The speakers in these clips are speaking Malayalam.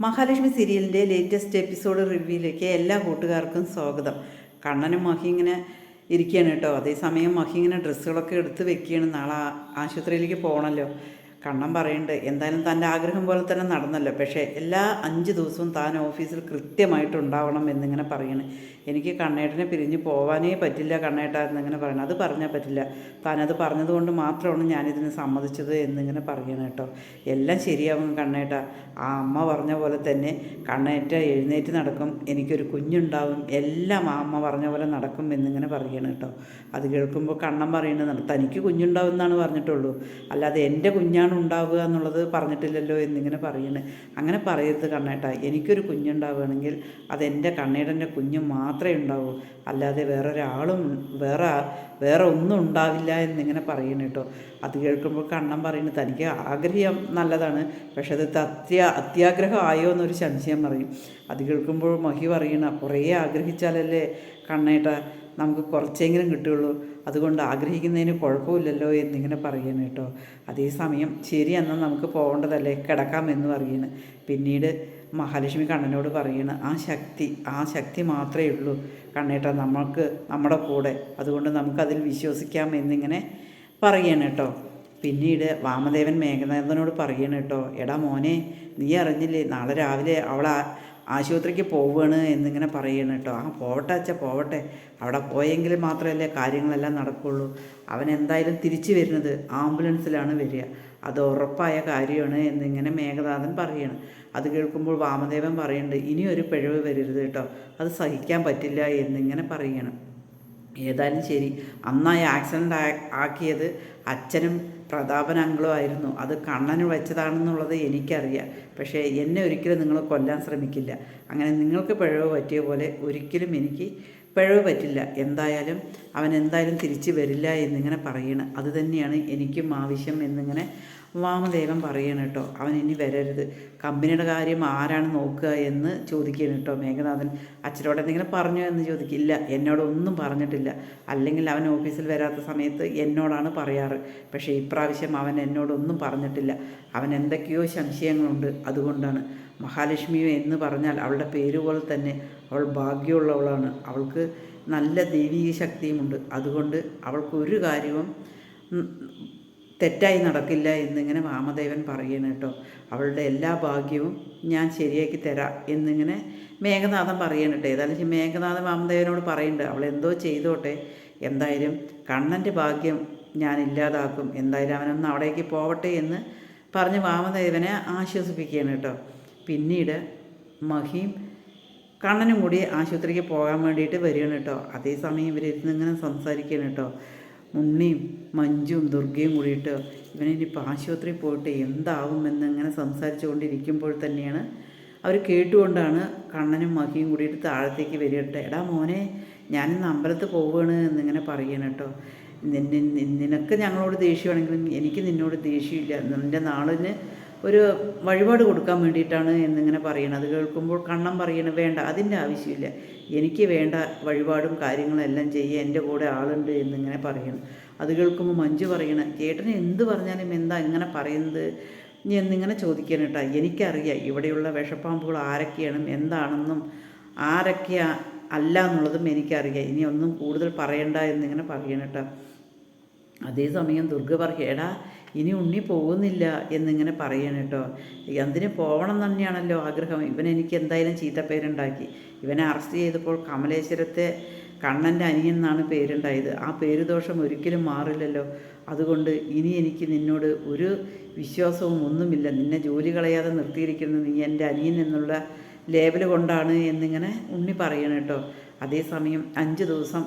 മഹാലക്ഷ്മി സീരിയലിൻ്റെ ലേറ്റസ്റ്റ് എപ്പിസോഡ് റിവ്യൂയിലേക്ക് എല്ലാ കൂട്ടുകാർക്കും സ്വാഗതം. കണ്ണനും മഹി ഇങ്ങനെ ഇരിക്കുകയാണ് കേട്ടോ. അതേസമയം മഹി ഇങ്ങനെ ഡ്രസ്സുകളൊക്കെ എടുത്ത് വെക്കുകയാണ്. നാളെ ആശുപത്രിയിലേക്ക് പോകണമല്ലോ. കണ്ണൻ പറയുന്നുണ്ട് എന്തായാലും തൻ്റെ ആഗ്രഹം പോലെ തന്നെ നടന്നല്ലോ, പക്ഷേ എല്ലാ 5 ദിവസവും താൻ ഓഫീസിൽ കൃത്യമായിട്ടുണ്ടാവണം എന്നിങ്ങനെ പറയണം. എനിക്ക് കണ്ണേട്ടനെ പിരിഞ്ഞ് പോവാനേ പറ്റില്ല കണ്ണേട്ട എന്നിങ്ങനെ പറയണം. അത് പറഞ്ഞാൽ പറ്റില്ല, താനത് പറഞ്ഞതുകൊണ്ട് മാത്രമാണ് ഞാനിതിന് സമ്മതിച്ചത് എന്നിങ്ങനെ പറയണം കേട്ടോ. എല്ലാം ശരിയാവും കണ്ണേട്ട, ആ അമ്മ പറഞ്ഞ പോലെ തന്നെ കണ്ണേറ്റ എഴുന്നേറ്റ് നടക്കും, എനിക്കൊരു കുഞ്ഞുണ്ടാവും, എല്ലാം ആ അമ്മ പറഞ്ഞ പോലെ നടക്കും എന്നിങ്ങനെ പറയണം കേട്ടോ. അത് കേൾക്കുമ്പോൾ കണ്ണൻ പറയുന്നത് തനിക്ക് കുഞ്ഞുണ്ടാവും എന്നാണ് പറഞ്ഞിട്ടുള്ളൂ, അല്ലാതെ എൻ്റെ കുഞ്ഞാണ് ഉണ്ടാവുക എന്നുള്ളത് പറഞ്ഞിട്ടില്ലല്ലോ എന്നിങ്ങനെ പറയണേ. അങ്ങനെ പറയരുത് കണ്ണേട്ട, എനിക്കൊരു കുഞ്ഞുണ്ടാവുകയാണെങ്കിൽ അതെൻ്റെ കണ്ണേടൻ്റെ കുഞ്ഞ് മാത്രമേ ഉണ്ടാവൂ, അല്ലാതെ വേറൊരാളും വേറെ ഒന്നും ഉണ്ടാവില്ല എന്നിങ്ങനെ പറയണ കേട്ടോ. അത് കേൾക്കുമ്പോൾ കണ്ണൻ പറയുന്നത് തനിക്ക് ആഗ്രഹം നല്ലതാണ്, പക്ഷെ അത് അത്യാഗ്രഹം ആയോ എന്നൊരു സംശയം പറയും. അത് കേൾക്കുമ്പോൾ മഹി പറയണ കുറേ ആഗ്രഹിച്ചാലല്ലേ കണ്ണേട്ട നമുക്ക് കുറച്ചെങ്കിലും കിട്ടുകയുള്ളൂ, അതുകൊണ്ട് ആഗ്രഹിക്കുന്നതിന് കുഴപ്പമില്ലല്ലോ എന്നിങ്ങനെ പറയുന്നു കേട്ടോ. അതേസമയം ശരി എന്നാൽ നമുക്ക് പോകേണ്ടതല്ലേ, കിടക്കാമെന്ന് പറയുന്നു. പിന്നീട് മഹാലക്ഷ്മി കണ്ണനോട് പറയണം ആ ശക്തി മാത്രമേ ഉള്ളൂ കണ്ണേട്ട നമ്മുടെ കൂടെ, അതുകൊണ്ട് നമുക്കതിൽ വിശ്വസിക്കാം എന്നിങ്ങനെ പറയണം കേട്ടോ. പിന്നീട് വാമദേവൻ മേഘനാഥനോട് പറയണം കേട്ടോ, എടാ മോനെ നീ അറിഞ്ഞില്ലേ നാളെ രാവിലെ അവൾ ആശുപത്രിക്ക് പോവുകയാണ് എന്നിങ്ങനെ പറയണം കേട്ടോ. പോവട്ടെ അച്ഛ പോവട്ടെ, അവിടെ പോയെങ്കിൽ മാത്രമല്ലേ കാര്യങ്ങളെല്ലാം നടക്കുകയുള്ളൂ. അവൻ എന്തായാലും തിരിച്ചു വരുന്നത് ആംബുലൻസിലാണ് വരിക, അത് ഉറപ്പായ കാര്യമാണ് എന്നിങ്ങനെ മേഘനാഥൻ പറയണം. അത് കേൾക്കുമ്പോൾ വാമദേവൻ പറയുന്നുണ്ട് ഇനിയൊരു പിഴവ് വരരുത് കേട്ടോ, അത് സഹിക്കാൻ പറ്റില്ല എന്നിങ്ങനെ പറയണം. ഏതായാലും ശരി, അന്നായി ആക്സിഡൻ്റ് ആക്കിയത് അച്ഛനും പ്രതാപൻ അങ്കിളും ആയിരുന്നു, അത് കണ്ണന് വെച്ചതാണെന്നുള്ളത് എനിക്കറിയാം, പക്ഷേ എന്നെ ഒരിക്കലും നിങ്ങൾ കൊല്ലാൻ ശ്രമിക്കില്ല, അങ്ങനെ നിങ്ങൾക്ക് പിഴവ് പറ്റിയ പോലെ ഒരിക്കലും എനിക്ക് പിഴവ് പറ്റില്ല, എന്തായാലും അവൻ എന്തായാലും തിരിച്ചു വരില്ല എന്നിങ്ങനെ പറയണം. അത് തന്നെയാണ് എനിക്കും ആവശ്യം എന്നിങ്ങനെ വാമദേവൻ പറയണം കേട്ടോ. അവൻ ഇനി വരരുത്, കമ്പനിയുടെ കാര്യം ആരാണ് നോക്കുക എന്ന് ചോദിക്കുകയാണ് കേട്ടോ മേഘനാഥൻ. അച്ഛനോട് എന്തെങ്കിലും പറഞ്ഞോ എന്ന് ചോദിക്കില്ല, എന്നോടൊന്നും പറഞ്ഞിട്ടില്ല, അല്ലെങ്കിൽ അവൻ ഓഫീസിൽ വരാത്ത സമയത്ത് എന്നോടാണ് പറയാറ്, പക്ഷേ ഇപ്രാവശ്യം അവൻ എന്നോടൊന്നും പറഞ്ഞിട്ടില്ല, അവൻ എന്തൊക്കെയോ സംശയങ്ങളുണ്ട്, അതുകൊണ്ടാണ്. മഹാലക്ഷ്മി എന്ന് പറഞ്ഞാൽ അവളുടെ പേര് പോലെ തന്നെ അവൾ ഭാഗ്യമുള്ളവളാണ്, അവൾക്ക് നല്ല ദൈവിക ശക്തിയുമുണ്ട്, അതുകൊണ്ട് അവൾക്ക് ഒരു കാര്യവും തെറ്റായി നടക്കില്ല എന്നിങ്ങനെ വാമദേവൻ പറയണം കേട്ടോ. അവളുടെ എല്ലാ ഭാഗ്യവും ഞാൻ ശരിയാക്കി തരാം എന്നിങ്ങനെ മേഘനാഥൻ പറയണം കേട്ടോ. ഏതായാലും മേഘനാഥൻ വാമദേവനോട് പറയുന്നുണ്ട് അവളെന്തോ ചെയ്തോട്ടെ, എന്തായാലും കണ്ണൻ്റെ ഭാഗ്യം ഞാൻ ഇല്ലാതാക്കും, എന്തായാലും അവനൊന്ന് അവിടേക്ക് പോവട്ടെ എന്ന് പറഞ്ഞ് വാമദേവനെ ആശ്വസിപ്പിക്കുകയാണ് കേട്ടോ. പിന്നീട് മഹിയും കണ്ണനും കൂടി ആശുപത്രിക്ക് പോകാൻ വേണ്ടിയിട്ട് വരികയാണ് കേട്ടോ. അതേസമയം ഇവരിങ്ങനെ സംസാരിക്കുകയാണ് കേട്ടോ. ഉണ്ണിയും മഞ്ജുവും ദുർഗയും കൂടിയിട്ട് ഇവനിപ്പോൾ ആശുപത്രിയിൽ പോയിട്ട് എന്താവുമെന്ന് ഇങ്ങനെ സംസാരിച്ചു കൊണ്ടിരിക്കുമ്പോൾ തന്നെയാണ് അവർ കേട്ടുകൊണ്ടാണ് കണ്ണനും മഹിയും കൂടിയിട്ട് താഴത്തേക്ക് വരികട്ടെ. എടാ മോനെ ഞാനിന്ന് അമ്പലത്തിൽ പോവുകയാണ് എന്നിങ്ങനെ പറയണം കേട്ടോ. നിനക്ക് ഞങ്ങളോട് ദേഷ്യമാണെങ്കിലും എനിക്ക് നിന്നോട് ദേഷ്യമില്ല, നിൻ്റെ നാളിന് ഒരു വഴിപാട് കൊടുക്കാൻ വേണ്ടിയിട്ടാണ് എന്നിങ്ങനെ പറയണം. അത് കേൾക്കുമ്പോൾ കണ്ണൻ പറയണം വേണ്ട, അതിൻ്റെ ആവശ്യമില്ല, എനിക്ക് വേണ്ട വഴിപാടും കാര്യങ്ങളും എല്ലാം ചെയ്യുക, എൻ്റെ കൂടെ ആളുണ്ട് എന്നിങ്ങനെ പറയണം. അത് കേൾക്കുമ്പോൾ മഞ്ജു പറയണം ചേട്ടന് എന്ത് പറഞ്ഞാലും എന്താ ഇങ്ങനെ പറയുന്നത് എന്നിങ്ങനെ ചോദിക്കണം കേട്ടോ. എനിക്കറിയാം ഇവിടെയുള്ള വിഷപ്പാമ്പുകൾ ആരൊക്കെയാണ് എന്താണെന്നും ആരൊക്കെ അല്ല എന്നുള്ളതും എനിക്കറിയാം, ഇനി ഒന്നും കൂടുതൽ പറയണ്ട എന്നിങ്ങനെ പറയണം കേട്ടോ. അതേസമയം ദുർഗ പറയുക എടാ ഇനി ഉണ്ണി പോകുന്നില്ല എന്നിങ്ങനെ പറയണം കേട്ടോ. എന്തിന് പോകണം തന്നെയാണല്ലോ ആഗ്രഹം, ഇവനെനിക്ക് എന്തായാലും ചീത്തപ്പേരുണ്ടാക്കി, ഇവനെ അറസ്റ്റ് ചെയ്തപ്പോൾ കമലേശ്വരത്തെ കണ്ണൻ്റെ അനിയൻ എന്നാണ് പേരുണ്ടായത്, ആ പേരുദോഷം ഒരിക്കലും മാറില്ലല്ലോ, അതുകൊണ്ട് ഇനി എനിക്ക് നിന്നോട് ഒരു വിശ്വാസവും ഒന്നുമില്ല, നിന്നെ ജോലി കളയാതെ നിർത്തിയിരിക്കുന്നത് നീ എൻ്റെ അനിയൻ എന്നുള്ള ലേബൽ കൊണ്ടാണ് എന്നിങ്ങനെ ഉണ്ണി പറയണം കേട്ടോ. അതേസമയം 5 ദിവസം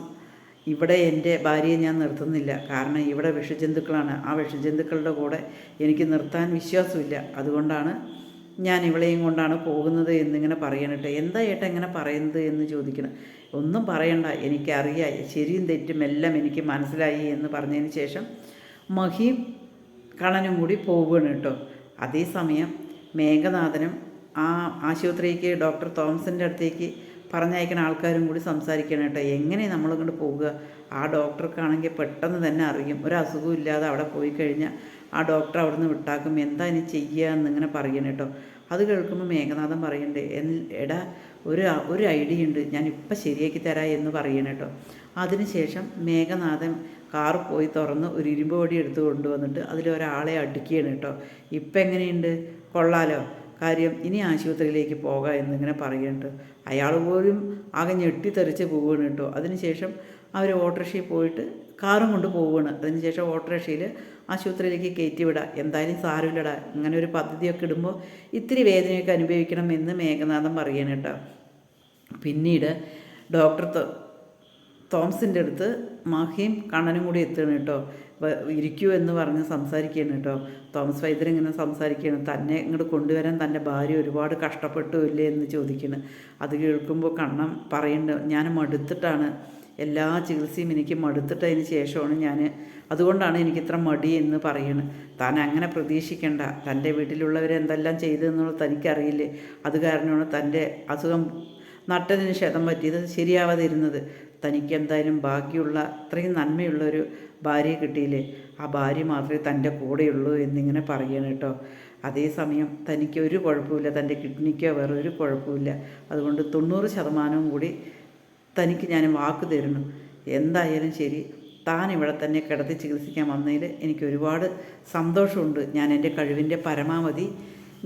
ഇവിടെ എൻ്റെ ഭാര്യയെ ഞാൻ നിർത്തുന്നില്ല, കാരണം ഇവിടെ വിഷജന്തുക്കളാണ്, ആ വിഷജന്തുക്കളുടെ കൂടെ എനിക്ക് നിർത്താൻ വിശ്വാസമില്ല, അതുകൊണ്ടാണ് ഞാൻ ഇവളെയും കൊണ്ടാണ് പോകുന്നത് എന്നിങ്ങനെ പറയണട്ടെ. എന്താ ഏട്ടാ എങ്ങനെ പറയുന്നത് എന്ന് ചോദിക്കണം. ഒന്നും പറയണ്ട, എനിക്കറിയാം, ശരിയും തെറ്റും എല്ലാം എനിക്ക് മനസ്സിലായി എന്ന് പറഞ്ഞതിന് ശേഷം മഹിയും കണ്ണനും കൂടി പോവുകയാണ് കേട്ടോ. അതേസമയം മേഘനാഥനും ആ ആശുപത്രിക്ക് ഡോക്ടർ തോമസിൻ്റെ അടുത്തേക്ക് പറഞ്ഞയക്കുന്ന ആൾക്കാരും കൂടി സംസാരിക്കണം കേട്ടോ. എങ്ങനെ നമ്മളിങ്ങോട്ട് പോവുക, ആ ഡോക്ടർക്കാണെങ്കിൽ പെട്ടെന്ന് തന്നെ അറിയും, ഒരു അസുഖവും ഇല്ലാതെ അവിടെ പോയി കഴിഞ്ഞാൽ ആ ഡോക്ടർ അവിടെ നിന്ന് വിട്ടാക്കും, എന്താ ഇനി ചെയ്യുക എന്നിങ്ങനെ പറയണം കേട്ടോ. അത് കേൾക്കുമ്പോൾ മേഘനാഥൻ പറയുന്നുണ്ട്, എടാ ഒരു ഐഡിയ ഉണ്ട്, ഞാൻ ഇപ്പം ശരിയാക്കി തരാം എന്ന് പറയണം കേട്ടോ. അതിനുശേഷം മേഘനാഥൻ കാറ് പോയി തുറന്ന് ഒരു ഇരുമ്പ് പൊടി എടുത്ത് കൊണ്ടുവന്നിട്ട് അതിലൊരാളെ അടുക്കിയാണ് കേട്ടോ. ഇപ്പം എങ്ങനെയുണ്ട്, കൊള്ളാലോ, കാര്യം ഇനി ആശുപത്രിയിലേക്ക് പോകാം എന്നിങ്ങനെ പറയുന്നുണ്ട്. അയാൾ പോലും ആകെ ഞെട്ടിത്തെറിച്ച് പോവുകയാണ് കേട്ടോ. അതിനുശേഷം അവർ ഓട്ടോറിക്ഷയിൽ പോയിട്ട് കാറും കൊണ്ട് പോവുകയാണ്. അതിനുശേഷം ഓട്ടോറിക്ഷയിൽ ആശുപത്രിയിലേക്ക് കയറ്റി വിടാം, എന്തായാലും സാരമില്ലടാ, ഇങ്ങനെ ഒരു പദ്ധതിയൊക്കെ ഇടുമ്പോൾ ഇത്തിരി വേദനയൊക്കെ അനുഭവിക്കണം എന്ന് മേഘനാഥൻ പറയണം കേട്ടോ. പിന്നീട് ഡോക്ടർ തോമസിൻ്റെ അടുത്ത് മഹിയും കണ്ണനും കൂടി എത്തുകയാണ് കേട്ടോ. ഇരിക്കൂ എന്ന് പറഞ്ഞ് സംസാരിക്കുകയാണ് കേട്ടോ. തോമസ് വൈദ്യർ ഇങ്ങനെ സംസാരിക്കുകയാണ്, തന്നെ ഇങ്ങോട്ട് കൊണ്ടുവരാൻ തൻ്റെ ഭാര്യ ഒരുപാട് കഷ്ടപ്പെട്ടു ഇല്ലേ എന്ന് ചോദിക്കുകയാണ്. അത് കേൾക്കുമ്പോൾ കണ്ണൻ പറയുന്നുണ്ട്, ഞാൻ മടുത്തിട്ടാണ്, എല്ലാ ചികിത്സയും എനിക്ക് മടുത്തിട്ടതിന് ശേഷമാണ് അതുകൊണ്ടാണ് എനിക്കിത്ര മടി എന്ന് പറയുന്നത്. താൻ അങ്ങനെ പ്രതീക്ഷിക്കേണ്ട, തൻ്റെ വീട്ടിലുള്ളവരെന്തെല്ലാം ചെയ്തതെന്നുള്ളത് തനിക്കറിയില്ലേ, അത് കാരണമാണ് തൻ്റെ അസുഖം നട്ടതിന് ക്ഷതം പറ്റിയത് ശരിയാവാതിരുന്നത്. തനിക്ക് എന്തായാലും ബാക്കിയുള്ള അത്രയും നന്മയുള്ളൊരു ഭാര്യയെ കിട്ടിയില്ലേ, ആ ഭാര്യ മാത്രമേ തൻ്റെ കൂടെയുള്ളൂ എന്നിങ്ങനെ പറയണം കേട്ടോ. അതേസമയം തനിക്ക് ഒരു കുഴപ്പമില്ല, തൻ്റെ കിഡ്നിക്കോ വേറെ ഒരു കുഴപ്പമില്ല, അതുകൊണ്ട് 90% കൂടി തനിക്ക് ഞാൻ വാക്ക് തരുന്നു. എന്തായാലും ശരി, താൻ ഇവിടെ തന്നെ കിടത്തി ചികിത്സിക്കാൻ വന്നതിൽ എനിക്ക് ഒരുപാട് സന്തോഷമുണ്ട്. ഞാൻ എൻ്റെ കഴിവിൻ്റെ പരമാവധി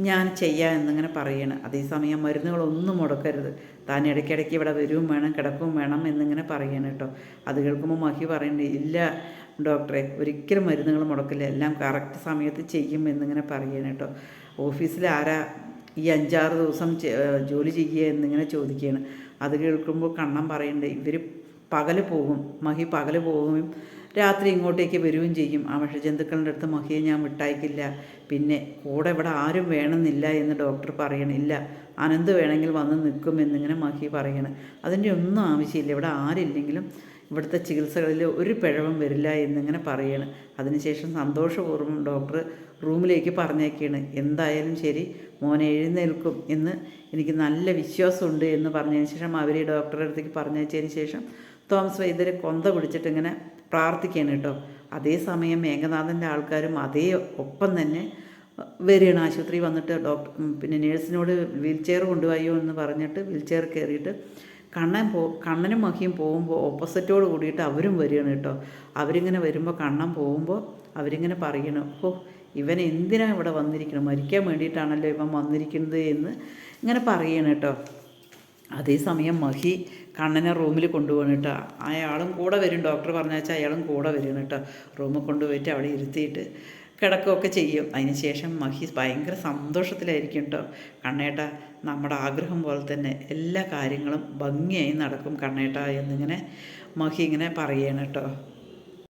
ഞാൻ ചെയ്യാം എന്നിങ്ങനെ പറയണം. അതേസമയം മരുന്നുകളൊന്നും മുടക്കരുത്, താൻ ഇടയ്ക്കിടയ്ക്ക് ഇവിടെ വരികയും വേണം കിടക്കുകയും വേണം എന്നിങ്ങനെ പറയണം കേട്ടോ. അത് കേൾക്കുമ്പോൾ മഹി പറയുന്നുണ്ട്, ഇല്ല ഡോക്ടറെ, ഒരിക്കലും മരുന്നുകൾ മുടക്കില്ല, എല്ലാം കറക്റ്റ് സമയത്ത് ചെയ്യും എന്നിങ്ങനെ പറയണം കേട്ടോ. ഓഫീസിൽ ആരാ ഈ 5-6 ദിവസം ജോലി ചെയ്യുക എന്നിങ്ങനെ ചോദിക്കുകയാണ്. അത് കേൾക്കുമ്പോൾ കണ്ണൻ പറയുന്നുണ്ട്, ഇവർ പകൽ പോകും, മഹി പകൽ പോവുകയും രാത്രി ഇങ്ങോട്ടേക്ക് വരികയും ചെയ്യും. ആ വിഷജന്തുക്കളുടെ അടുത്ത് മഹിയെ ഞാൻ വിട്ടയക്കില്ല, പിന്നെ കൂടെ ഇവിടെ ആരും വേണമെന്നില്ല എന്ന് ഡോക്ടർ പറയണില്ല, അനന്ത് വേണമെങ്കിൽ വന്ന് നിൽക്കും എന്നിങ്ങനെ മഹി പറയണം. അതിൻ്റെ ഒന്നും ആവശ്യമില്ല, ഇവിടെ ആരില്ലെങ്കിലും ഇവിടുത്തെ ചികിത്സകളിൽ ഒരു പിഴവും വരില്ല എന്നിങ്ങനെ പറയണം. അതിനുശേഷം സന്തോഷപൂർവ്വം ഡോക്ടർ റൂമിലേക്ക് പറഞ്ഞേക്കാണ്. എന്തായാലും ശരി, മോനെ എഴുന്നേൽക്കും എന്ന് എനിക്ക് നല്ല വിശ്വാസമുണ്ട് എന്ന് പറഞ്ഞതിന് ശേഷം അവർ ഡോക്ടറുടെ അടുത്തേക്ക് പറഞ്ഞയച്ചതിന് ശേഷം തോമസ് വൈദ്യരെ കൊന്ത പിടിച്ചിട്ട് ഇങ്ങനെ പ്രാർത്ഥിക്കുകയാണ് കേട്ടോ. അതേസമയം മേഘനാഥൻ്റെ ആൾക്കാരും ഒപ്പം തന്നെ വരികയാണ്. ആശുപത്രി വന്നിട്ട് പിന്നെ നേഴ്സിനോട് വീൽ ചെയർ കൊണ്ടുപോയോ എന്ന് പറഞ്ഞിട്ട് വീൽ ചെയർ കയറിയിട്ട് കണ്ണനും മഹിയും പോകുമ്പോൾ ഓപ്പോസിറ്റോട് കൂടിയിട്ട് അവരും വരികയാണ് കേട്ടോ. അവരിങ്ങനെ വരുമ്പോൾ കണ്ണൻ പോകുമ്പോൾ അവരിങ്ങനെ പറയണം, ഓ ഇവൻ എന്തിനാണ് ഇവിടെ വന്നിരിക്കണം, മരിക്കാൻ വേണ്ടിയിട്ടാണല്ലോ ഇവൻ വന്നിരിക്കുന്നത് എന്ന് ഇങ്ങനെ പറയണം കേട്ടോ. അതേസമയം മഹി കണ്ണനെ റൂമിൽ കൊണ്ടുപോകണം കേട്ടോ. അയാളും കൂടെ വരും, ഡോക്ടർ പറഞ്ഞാൽ അയാളും കൂടെ വരും കേട്ടോ. റൂമിൽ കൊണ്ടുപോയിട്ട് അവിടെ ഇരുത്തിയിട്ട് കിടക്കുകയൊക്കെ ചെയ്യും. അതിന് ശേഷം മഹി ഭയങ്കര സന്തോഷത്തിലായിരിക്കും കേട്ടോ. കണ്ണേട്ട, നമ്മുടെ ആഗ്രഹം പോലെ തന്നെ എല്ലാ കാര്യങ്ങളും ഭംഗിയായി നടക്കും കണ്ണേട്ട എന്നിങ്ങനെ മഹി ഇങ്ങനെ പറയണം കേട്ടോ.